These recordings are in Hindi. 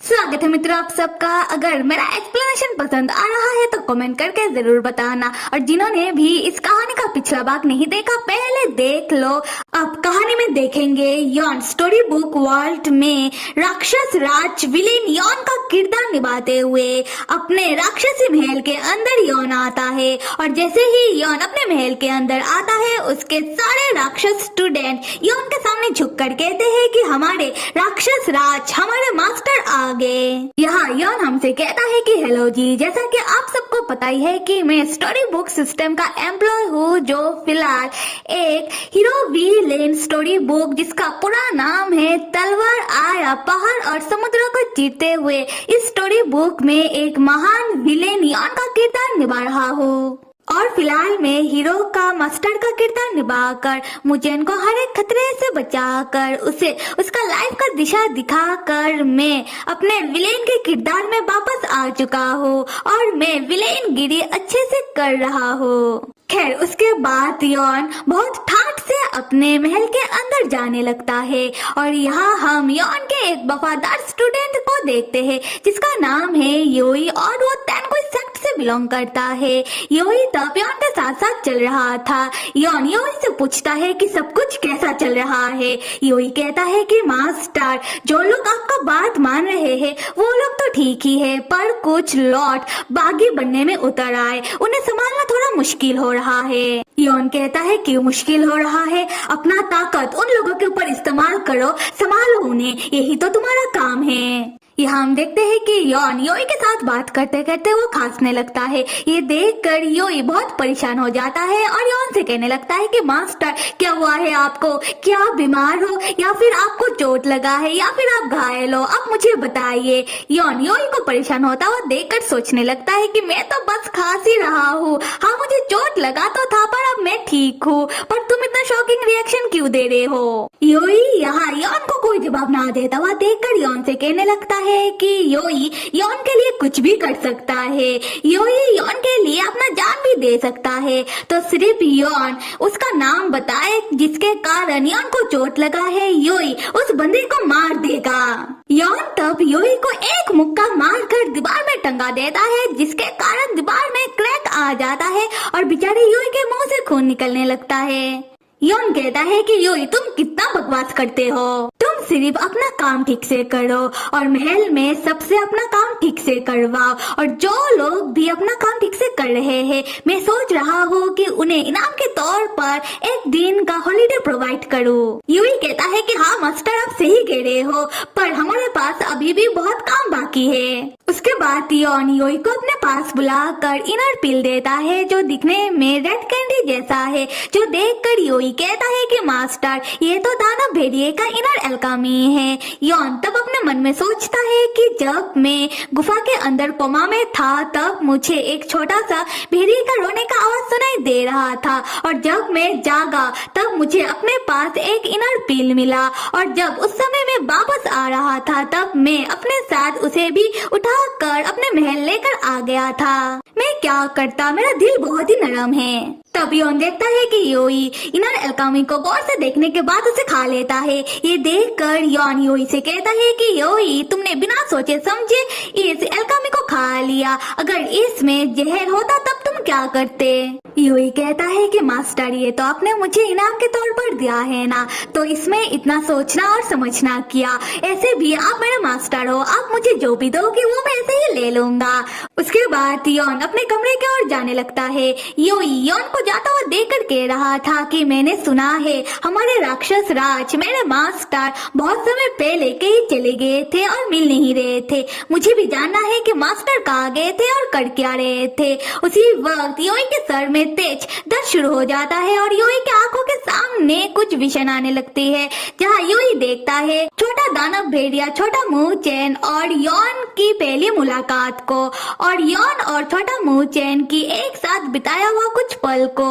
स्वागत है मित्रों आप सबका। अगर मेरा एक्सप्लेनेशन पसंद आ रहा है तो कमेंट करके जरूर बताना, और जिन्होंने भी इस कहानी का पिछला भाग नहीं देखा पहले देख लो। अब कहानी में देखेंगे यॉन स्टोरी बुक वर्ल्ड में राक्षस राज विलेन यॉन का किरदार निभाते हुए अपने राक्षसी महल के अंदर यॉन आता है, और जैसे ही यॉन अपने महल के अंदर आता है उसके सारे राक्षस स्टूडेंट यॉन के सामने झुककर कहते हैं कि हमारे राक्षस राज हमारे मास्टर आ गए। यहाँ यॉन हमसे कहता है कि हेलो जी, जैसा कि आप सबको पता ही है कि मैं स्टोरी बुक सिस्टम का एम्प्लॉय हूँ, जो फिलहाल एक हीरो विलेन स्टोरी बुक जिसका पूरा नाम है तलवार आया पहाड़ और समुद्रों को चीरते हुए, इस स्टोरी बुक में एक महान विलेन यॉन का किरदार निभा रहा हूँ। और फिलहाल मैं हीरो का मास्टर का किरदार निभाकर मुझेन को हर एक खतरे से बचाकर उसे उसका लाइफ का दिशा दिखाकर मैं अपने विलेन के किरदार में वापस आ चुका हूँ, और मैं विलेन गिरी अच्छे से कर रहा हूँ। खैर उसके बाद यॉन बहुत ठाठ से अपने महल के अंदर जाने लगता है, और यहाँ हम यॉन के एक वफादार स्टूडेंट को देखते हैं जिसका नाम है योई, और वो तेनकोई सेक्ट से बिलोंग करता है। योई तब यॉन के साथ साथ चल रहा था। यॉन योई से पूछता है कि सब कुछ कैसा चल रहा है। योई कहता है कि मास्टर, जो लोग आपका बात मान रहे हैं वो लोग तो ठीक ही है, पर कुछ लॉट बागी बनने में उतर आए, उन्हें संभालना थोड़ा मुश्किल हो रहा है। यॉन कहता है क्यों मुश्किल हो रहा है? अपना ताकत उन लोगों के ऊपर इस्तेमाल करो, संभालो उन्हें, यही तो तुम्हारा काम है। यहाँ हम देखते हैं कि यॉन योई के साथ बात करते करते वो खांसने लगता है। ये देखकर योई बहुत परेशान हो जाता है और यॉन से कहने लगता है कि मास्टर क्या हुआ है आपको? क्या आप बीमार हो, या फिर आपको चोट लगा है, या फिर आप घायल हो? आप मुझे बताइए। यॉन योई को परेशान होता हुआ देखकर सोचने लगता है कि मैं तो बस खांस ही रहा हूँ। हाँ मुझे चोट लगा तो था, पर अब मैं ठीक हूँ, पर तुम इतना शॉकिंग रिएक्शन क्यों दे रहे हो? योई यहाँ यॉन को कोई जवाब ना देता हुआ देखकर यॉन से कहने लगता है कि योई यॉन के लिए कुछ भी कर सकता है, योई यॉन के लिए अपना जान भी दे सकता है, तो सिर्फ यॉन उसका नाम बताए जिसके कारण यॉन को चोट लगा है, योई उस बंदे को मार देगा। यॉन तब योई को एक मुक्का मारकर दीवार में टंगा देता है, जिसके कारण दीवार में क्रैक आ जाता है और बेचारे योई के मुंह से खून निकलने लगता है। यॉन कहता है कि योई तुम कितना बकवास करते हो, तुम सिर्फ अपना काम ठीक से करो और महल में सबसे अपना काम ठीक से करवाओ, और जो लोग भी अपना काम ठीक से कर रहे हैं मैं सोच रहा हूँ कि उन्हें इनाम के तौर पर एक दिन का हॉलिडे प्रोवाइड करूँ। योई कहता है कि हाँ मास्टर आप सही कह रहे हो, पर हमारे पास अभी भी बहुत काम बाकी है। उसके बाद यॉन योई को अपने पास बुलाकर इनर पिल देता है, जो दिखने में रेड कैंडी जैसा है, जो देखकर योई कहता है कि मास्टर ये तो दानव भेड़िए का इनर एल्कामी है। यॉन तब अपने मन में सोचता है कि जब मैं गुफा के अंदर कोमा में था तब मुझे एक छोटा सा भेड़िए का रोने का आवाज सुनाई दे रहा था, और जब मैं जागा तब मुझे अपने पास एक इनर पिल मिला, और जब उस समय मैं वापस आ रहा था तब मैं अपने साथ उसे भी उठाकर अपने महल लेकर आ गया था। मैं क्या करता, मेरा दिल बहुत ही नरम है। तब यॉन देखता है कि योई इनर एल्कामी को गौर से देखने के बाद उसे खा लेता है। ये देखकर यॉन योई से कहता है कि योई तुमने बिना सोचे समझे इस एल्कामी को खा लिया, अगर इसमें जहर होता तब तुम क्या करते? योई कहता है कि मास्टर ये तो आपने मुझे इनाम के तौर पर दिया है ना, तो इसमें इतना सोचना और समझना किया। ऐसे भी आप मेरे मास्टर हो, आप मुझे जो भी दोगे वो मैं ऐसे ही ले लूंगा। उसके बाद यॉन अपने कमरे की ओर जाने लगता है। योई यॉन को जाता हुआ देखकर कह रहा था कि मैंने सुना है हमारे राक्षस राज मेरे मास्टर बहुत समय पहले कहीं चले गए थे और मिल नहीं रहे थे। मुझे भी जानना है कि मास्टर कहाँ गए थे और कर क्या रहे थे। उसी वक्त योई के सर में तेज दर्द शुरू हो जाता है, और योई के आंखों के सामने कुछ विजन आने लगती है, जहाँ योई देखता है छोटा दानव भेड़िया, छोटा मुंह चैन और यॉन की पहली मुलाकात को, और यॉन और छोटा मुंह चैन की एक साथ बिताया हुआ कुछ पल को।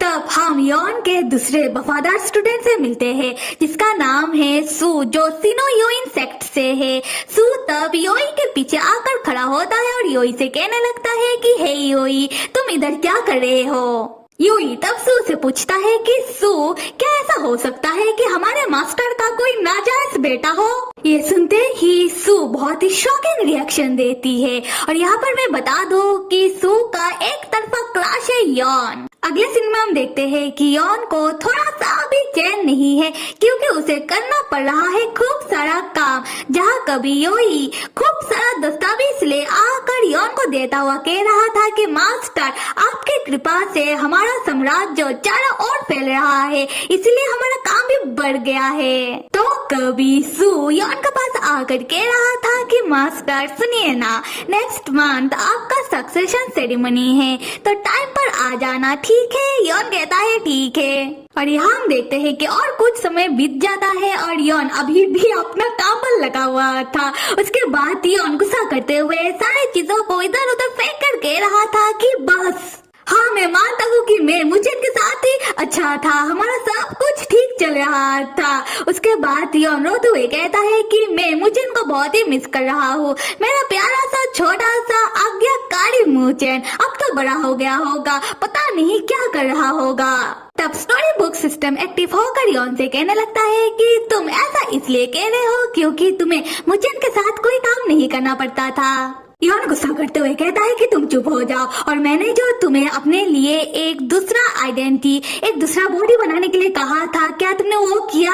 तब हम यॉन के दूसरे वफादार स्टूडेंट से मिलते हैं, जिसका नाम है सू, जो सिनो योइन सेक्ट से है। सू तब योई के पीछे आकर खड़ा होता है और योई से कहने लगता है कि हे योई तुम इधर क्या कर रहे हो? योई तब सू से पूछता है कि सू क्या ऐसा हो सकता है कि हमारे मास्टर का कोई नाजायज बेटा हो? ये सुनते ही सू बहुत ही शॉकिंग रिएक्शन देती है और यहाँ पर मैं बता दूं कि सू का एक तरफा क्रश है यॉन। अगले सीन में हम देखते हैं कि यॉन को थोड़ा सा भी चैन नहीं है क्योंकि उसे करना पड़ रहा है खूब सारा काम, जहाँ कभी योई खूब सारा दस्तावेज ले आकर यॉन को देता हुआ कह रहा था कि मास्टर आपकी कृपा से हमारा साम्राज्य चारों ओर फैल रहा है, इसलिए हमारा काम भी बढ़ गया है। तो कभी सू यॉन के पास आकर कह रहा था कि मास्टर सुनिए ना, नेक्स्ट मंथ आपका सक्सेशन सेरेमनी है तो टाइम पर आ जाना, ठीक है? यॉन कहता है ठीक है। और यहाँ हम देखते हैं कि और कुछ समय बीत जाता है और यॉन अभी भी अपना काम पर लगा हुआ था। उसके बाद यॉन गुस्सा करते हुए सारी चीजों को इधर उधर फेंक कर कह रहा था कि बस हाँ, मैं मानता हूँ कि मैं मुझे इनके साथ ही अच्छा था, हमारा सब कुछ ठीक चल रहा था। उसके बाद यॉन रोते हुए कहता है कि मैं मुझे इनको बहुत ही मिस कर रहा हूँ, मेरा प्यारा सा छोटा सा आज्ञाकारी मुचेन अब तो बड़ा हो गया होगा, पता नहीं क्या कर रहा होगा। तब स्टोरी बुक सिस्टम एक्टिव होकर यॉन से कहने लगता है कि तुम ऐसा इसलिए कह रहे हो क्योंकि तुम्हें मुचेन के साथ कोई काम नहीं करना पड़ता था। यॉन गुस्सा करते हुए कहता है कि तुम चुप हो जाओ, और मैंने जो तुम्हें अपने लिए एक दूसरा आइडेंटिटी, एक दूसरा बॉडी बनाने के लिए कहा था, क्या तुमने वो किया?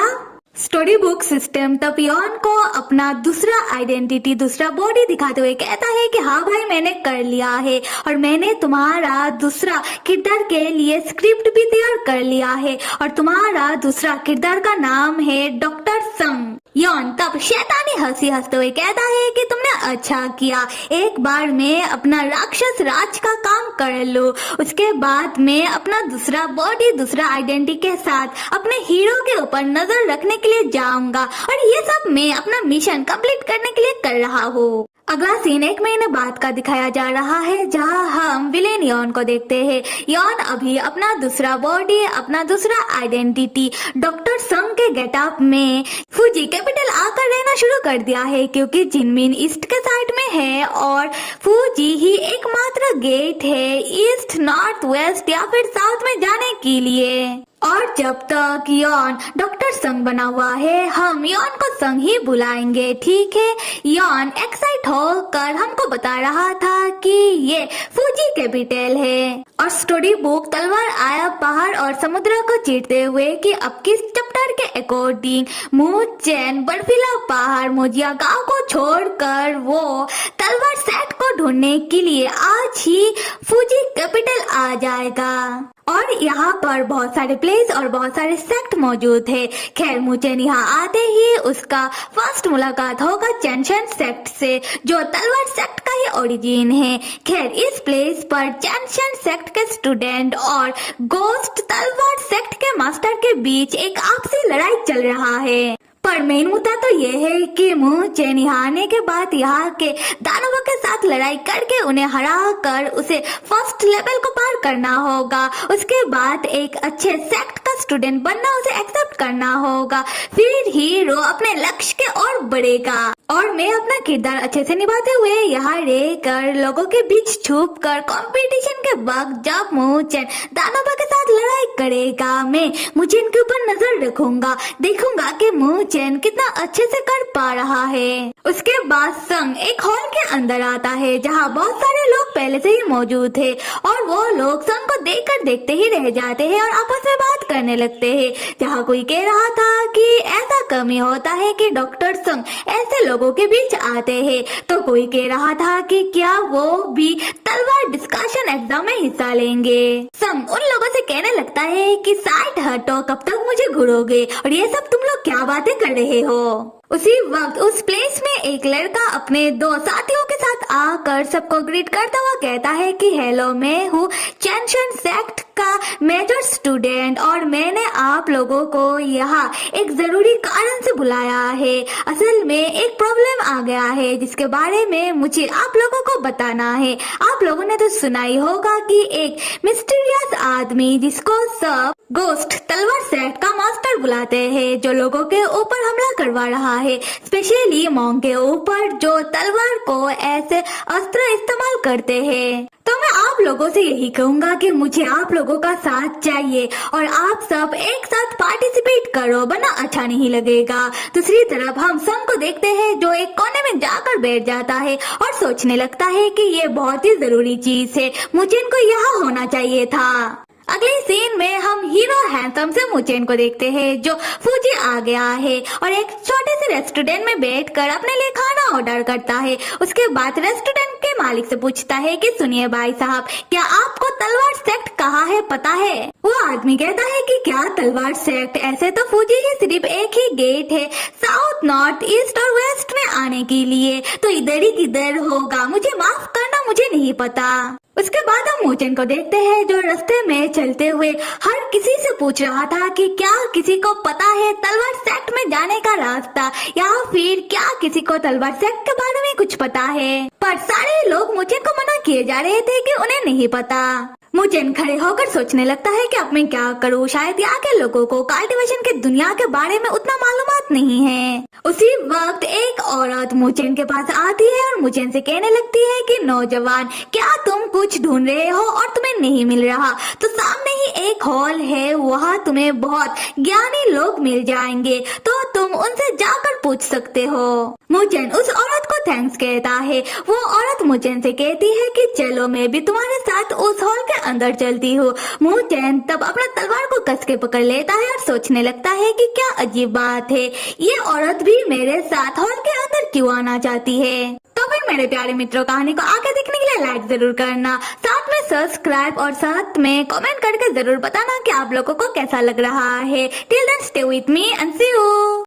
स्टोरी बुक सिस्टम तब यॉन को अपना दूसरा आइडेंटिटी, दूसरा बॉडी दिखाते हुए कहता है कि हाँ भाई मैंने कर लिया है और मैंने तुम्हारा दूसरा किरदार के लिए स्क्रिप्ट भी तैयार कर लिया है और तुम्हारा दूसरा किरदार का नाम है डॉक्टर संग। यॉन तब शैतानी हंसी हंसते हुए कहता है कि तुमने अच्छा किया, एक बार मैं अपना राक्षस राज का काम कर लूं, उसके बाद मैं अपना दूसरा बॉडी, दूसरा आइडेंटिटी के साथ अपने हीरो के ऊपर नजर रखने के लिए जाऊंगा और ये सब मैं अपना मिशन कंप्लीट करने के लिए कर रहा हूँ। अगला सीन 1 महीने बाद का दिखाया जा रहा है जहां हम विलेन यॉन को देखते हैं। यॉन अभी अपना दूसरा बॉडी, अपना दूसरा आइडेंटिटी डॉक्टर संग के गेटअप में फूजी कैपिटल आकर रहना शुरू कर दिया है क्योंकि जिनमिन ईस्ट के साइड में है और फूजी ही एकमात्र गेट है ईस्ट, नॉर्थ, वेस्ट या फिर साउथ में जाने के लिए। और जब तक यॉन डॉक्टर संग बना हुआ है हम यॉन को संग ही बुलाएंगे, ठीक है? यॉन एक्साइट होकर हमको बता रहा था कि ये फूजी कैपिटल है और स्टोरी बुक तलवार आया पहाड़ और समुद्र को चीरते हुए कि अब किस चैप्टर के अकॉर्डिंग मुचेन बर्फीला पहाड़ मोजिया गांव को छोड़कर वो तलवार सेट को ढूंढने के लिए आज ही फूजी कैपिटल आ जाएगा। और यहाँ पर बहुत सारे प्लेस और बहुत सारे सेक्ट मौजूद है। खैर मुचेन यहाँ आते ही उसका फर्स्ट मुलाकात होगा चैनशन सेक्ट से जो तलवार सेक्ट का ही ओरिजिन है। खैर इस प्लेस पर चैनशन सेक्ट के स्टूडेंट और गोस्ट तलवार सेक्ट के मास्टर के बीच एक आपसी लड़ाई चल रहा है। पर मेन मुद्दा तो ये है कि मुचेन यहाँ आने के बाद यहाँ के दानवों के साथ लड़ाई करके उन्हें हरा कर उसे फर्स्ट लेवल को पार करना होगा। उसके बाद एक अच्छे सेक्ट का स्टूडेंट बनना, उसे एक्सेप्ट करना होगा, फिर हीरो अपने लक्ष्य के ओर बढ़ेगा। और मैं अपना किरदार अच्छे से निभाते हुए यहाँ रहकर लोगों के बीच छुप कर कंपटीशन के वक्त जब मुचेन दानवों के साथ लड़ाई करेगा मैं मुचेन के ऊपर नजर रखूंगा, देखूंगा कि मुचेन कितना अच्छे से कर पा रहा है। उसके बाद संग एक हॉल के अंदर आता है जहाँ बहुत सारे लोग पहले से ही मौजूद थे और वो लोग संग को देखकर देखते ही रह जाते हैं और आपस में बात करने लगते हैं। जहाँ कोई कह रहा था कि ऐसा कमी होता है कि डॉक्टर संग ऐसे लोगों के बीच आते हैं, तो कोई कह रहा था कि क्या वो भी तलवार डिस्कशन एग्जाम में हिस्सा लेंगे। संग उन लोगों से कहने लगता है कि साइड हटो, कब तक मुझे घूरोगे और ये सब तुम लोग क्या बातें कर रहे हो। उसी वक्त उस प्लेस में एक लड़का अपने 2 साथियों के साथ आकर सबको ग्रीट करता हुआ कहता है कि हेलो, मैं हूँ चैनशन सेक्ट का मेजर स्टूडेंट और मैंने आप लोगों को यहाँ एक जरूरी कारण से बुलाया है। असल में एक प्रॉब्लम आ गया है जिसके बारे में मुझे आप लोगों को बताना है। आप लोगों ने तो सुना ही होगा कि एक मिस्टीरियस आदमी जिसको सब गोस्ट तलवार सेट का मास्टर बुलाते हैं जो लोगों के ऊपर हमला करवा रहा है, स्पेशली मॉन्क के ऊपर जो तलवार को ऐसे अस्त्र इस्तेमाल करते हैं। तो तो मैं आप लोगों से यही कहूंगा कि मुझे आप लोगों का साथ चाहिए और आप सब एक साथ पार्टिसिपेट करो, वरना अच्छा नहीं लगेगा। दूसरी तरफ हम संग को देखते हैं जो एक कोने में जाकर बैठ जाता है और सोचने लगता है कि ये बहुत ही जरूरी चीज है, मुझे इनको यहाँ होना चाहिए था। अगले सीन में हम हीरो हैंडसम से मुचेन को देखते हैं जो फूजी आ गया है और एक छोटे से रेस्टोरेंट में बैठकर अपने लिए खाना ऑर्डर करता है। उसके बाद रेस्टोरेंट के मालिक से पूछता है कि सुनिए भाई साहब, क्या आपको तलवार सेक्ट कहाँ है पता है? वो आदमी कहता है कि क्या तलवार सेक्ट, ऐसे तो फूजी ही सिर्फ एक ही गेट है साउथ, नॉर्थ, ईस्ट और वेस्ट में आने के लिए, तो इधर ही किधर होगा, मुझे माफ करना, मुझे नहीं पता। उसके बाद हम मोचन को देखते हैं जो रास्ते में चलते हुए हर किसी से पूछ रहा था कि क्या किसी को पता है तलवार सेक्ट में जाने का रास्ता, या फिर क्या किसी को तलवार सेक्ट के बारे में कुछ पता है। पर सारे लोग मोचन को मना किए जा रहे थे कि उन्हें नहीं पता। मोचन खड़े होकर सोचने लगता है कि अब मैं क्या करूं, शायद यहाँ के लोगों को कल्टीवेशन के दुनिया के बारे में उतना मालूमात नहीं है। उसी वक्त एक औरत मोचन के पास आती है और मोचन से कहने लगती है कि नौजवान, क्या तुम कुछ ढूंढ रहे हो और तुम्हें नहीं मिल रहा, तो सामने ही एक हॉल है, वहाँ तुम्हें बहुत ज्ञानी लोग मिल जाएंगे, तो तुम उनसे जाकर पूछ सकते हो। मोचन उस औरत को थैंक्स कहता है। वो औरत मोचन से कहती है कि चलो मैं भी तुम्हारे साथ उस हॉल के अंदर चलती हूँ। मोचन तब अपना तलवार को कस के पकड़ लेता है और सोचने लगता है कि क्या अजीब बात है, ये औरत भी मेरे साथ हॉल के अंदर क्यों आना चाहती है। तो फिर मेरे प्यारे मित्रों, कहानी को आगे देखने के लिए लाइक जरूर करना, साथ में सब्सक्राइब और साथ में कमेंट करके जरूर बताना कि आप लोगों को कैसा लग रहा है। Till then stay with me and see you.